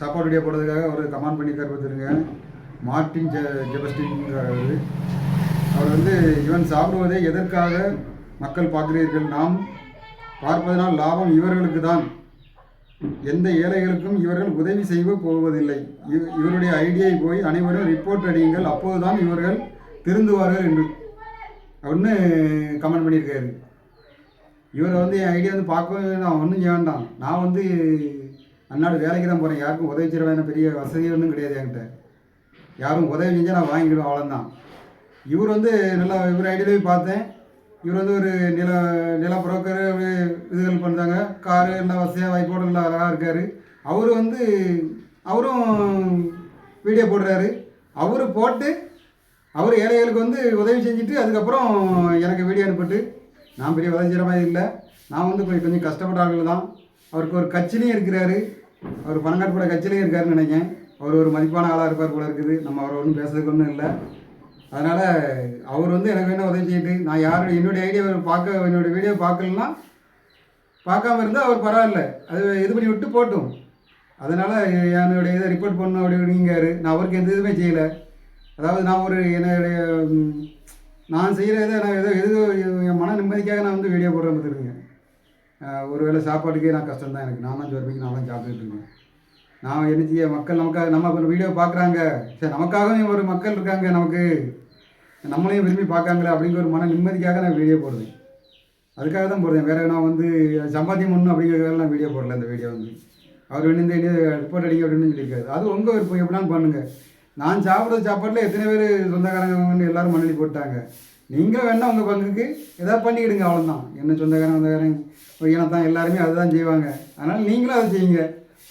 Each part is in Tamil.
சாப்பாடு வீடியோ போடுறதுக்காக அவர் கமெண்ட் பண்ணியிருக்கார் பார்த்துருங்க. மார்டின் ஜெபஸ்டின்ங்கிறார் அவர் வந்து இவன் சாப்பிடுவதை எதற்காக மக்கள் பார்க்கிறீர்கள்? நாம் பார்ப்பதனால் லாபம் இவர்களுக்கு தான். எந்த ஏழைகளுக்கும் இவர்கள் உதவி செய்ய போவதில்லை. இவருடைய ஐடியை போய் அனைவரும் ரிப்போர்ட் அடியுங்கள், அப்போதுதான் இவர்கள் திருந்துவார்கள் என்று அப்படின்னு கமெண்ட் பண்ணியிருக்காரு. இவரை வந்து என் ஐடியா வந்து பார்க்கவே நான் ஒன்றும் செய்ய வேண்டாம். நான் வந்து அன்னாடு வேலைக்கு தான் போகிறேன். யாருக்கும் உதவி செய்ய வேணும் பெரிய வசதி ஒன்றும் கிடையாது என்கிட்ட. யாரும் உதவி செஞ்சால் நான் வாங்கிடுவேன், அவ்வளோதான். இவர் வந்து நல்லா இவர் ஐடியாவே பார்த்தேன். இவர் வந்து ஒரு நில புரோக்கர் இதுகள் பண்ணுறாங்க. காரு எல்லாம் வசதியாக வாய்ப்போடு எல்லாம் அழகாக இருக்கார். அவர் வந்து அவரும் வீடியோ போடுறாரு. அவர் போட்டு அவர் ஏழைகளுக்கு வந்து உதவி செஞ்சுட்டு அதுக்கப்புறம் எனக்கு வீடியோ அனுப்பிட்டு, நான் பெரிய உதவி செய்கிற மாதிரி இல்லை. நான் வந்து கொஞ்சம் கஷ்டப்பட்ட ஆட்கள் தான். அவருக்கு ஒரு கட்சிலையும் இருக்கிறாரு. அவர் பணக்காட்டுப்பட கட்சியிலையும் இருக்காருன்னு நினைக்கிறேன். அவர் ஒரு மதிப்பான ஆளாக இருப்பார் போல இருக்குது. நம்ம அவரை ஒன்றும் பேசுறதுக்கு ஒன்றும் இல்லை. அதனால் அவர் வந்து எனக்கு வேணும் உதவி செய்யிட்டு, நான் யாரும் என்னுடைய ஐடியா என்னுடைய வீடியோ பார்க்கலன்னா பார்க்காம இருந்தால் அவர் பரவாயில்ல, அது இது பண்ணி விட்டு போட்டும். அதனால் என்னுடைய இதை ரிப்போர்ட் பண்ணணும் அப்படிங்காரு. நான் அவருக்கு எந்த இதுவுமே செய்யலை. அதாவது நான் ஒரு என்னுடைய நான் செய்கிற இதை நான் எது என் மன நிம்மதிக்காக நான் வந்து வீடியோ போடுறேன் பார்த்துருங்க. ஒரு வேளை சாப்பாட்டுக்கே நான் கஷ்டம் தான் எனக்கு. நான் தான் ஜோர்பிக்கு நான் தான் சாப்பிட்டுட்டு இருக்கேன். நான் என்ன செய்ய, மக்கள் நமக்காக நம்ம வீடியோ பார்க்குறாங்க, சரி நமக்காகவும் ஒரு மக்கள் இருக்காங்க, நமக்கு நம்மளையும் விரும்பி பார்க்காங்களே அப்படிங்கிற ஒரு மன நிம்மதிக்காக நான் வீடியோ போடுறேன். அதுக்காக தான் போடுறேன். வேறு நான் வந்து சம்பாத்தியம் பண்ணணும் அப்படிங்கிறதுக்காக நான் வீடியோ போடல. இந்த வீடியோ வந்து அவர் வேணும் இந்த ரிப்போர்ட் அடிக்க அப்படின்னு சொல்லியிருக்காரு. அது உங்கள் விருப்பம், எப்படினாலும் பண்ணுங்கள். நான் சாப்பிட்ற சாப்பாட்டில் எத்தனை பேர் சொந்தக்காரங்க வந்து எல்லோரும் மண்ணெளி போட்டாங்க. நீங்கள் வேணால் உங்கள் பங்குக்கு எதாவது பண்ணிக்கிடுங்க, அவ்வளோதான். என்ன சொந்தக்காரங்க தான் எல்லாருமே அதுதான் செய்வாங்க. அதனால் நீங்களும் அதை செய்யுங்க.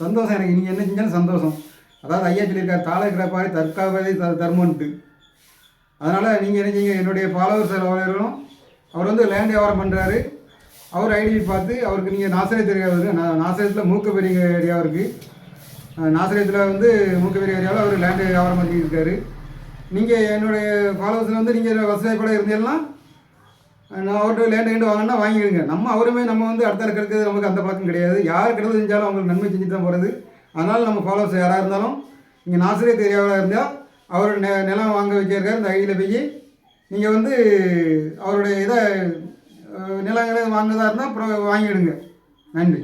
சந்தோஷம் எனக்கு. நீங்கள் என்ன செஞ்சாலும் சந்தோஷம். அதாவது ஐயா சொல்லியிருக்காரு, தாழ இருக்கிற பாரு தற்காவதை தர்மன்ட்டு. அதனால் நீங்கள் என்ன செய்யுங்க, என்னுடைய ஃபாலோவர்ஸ் எல்லோரும் அவர் வந்து லேண்ட் வியாபாரம் பண்ணுறாரு. அவர் ஐடி பார்த்து அவருக்கு நீங்கள் நாசரேத் ஏரியாவுக்கு, நாசரேத்தில் மூக்க பெரிய ஏரியா இருக்குது. நாசரேத்தில் வந்து மூக்க பெரிய ஏரியாவில் அவர் லேண்டு வியாபாரம் பண்ணியிருக்காரு. நீங்கள் என்னுடைய ஃபாலோவர்ஸில் வந்து நீங்கள் வசதிப்பட இருந்தீங்கன்னா நான் அவர்கிட்ட லேண்டு வாங்கினா வாங்கிடுங்க. நம்ம வந்து அடுத்த கிடைக்கிறது நமக்கு அந்த பழக்கம் கிடையாது. யார் கிடையாது செஞ்சாலும் அவங்களுக்கு நன்மை செஞ்சு தான் போகிறது. அதனால் நம்ம ஃபாலோவர்ஸ் யாராக இருந்தாலும் நீங்கள் நாசரேத் ஏரியாவில் இருந்தால் அவர் நிலம் வாங்க வச்சிருக்காரு. இந்த ஐடியில் போய் நீங்கள் வந்து அவருடைய இதை நிலங்களை வாங்குறதா இருந்தால் அப்புறம் வாங்கிடுங்க. நன்றி.